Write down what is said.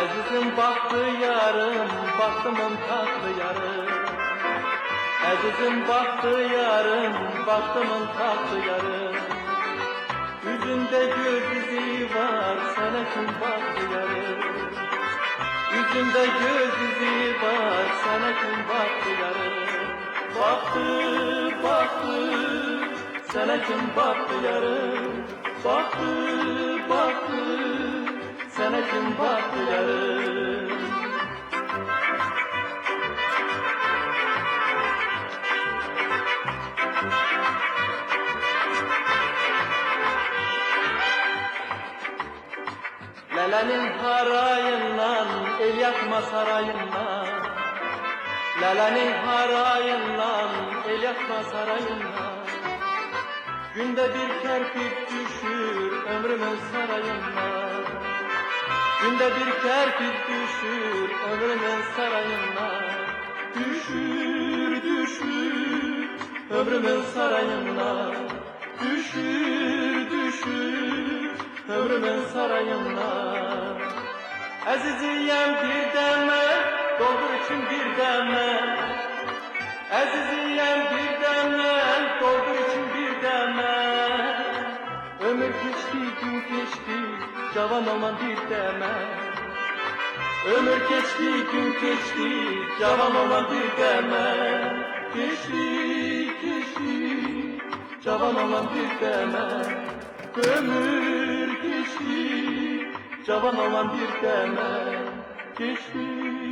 Azizim baktı yarım, baktımın tatlı yarım. Azizim baktı yarım, baktımın tatlı yarım. Yüzünde göz izi var, sana kim baktı yarım. Yüzünde göz izi var, sana kim baktı yarım. Baktı, baktı, sana kim baktı yarım. Baktı, baktı, sana kim baktı yarım. Lalenin harayından, el yakma sarayından. Lalenin harayından, el yakma sarayından. Günde bir kerpiç düşür ömrümün sarayından. Günde bir kerpiç düşür ömrümün sarayından. Düşür, düşür ömrümün sarayından. Düşür, düşür ömrümün sarayından. Aziziyem bir deme, doldur için bir deme. Aziziyem bir deme, doldur için bir deme. Ömür geçti, gün geçti, cavan olman bir deme. Ömür geçti, gün geçti, cavan olman bir deme. Geçti, geçti, cavan olman bir deme. Ömür geçti, cavan olman bir deme. Geçti.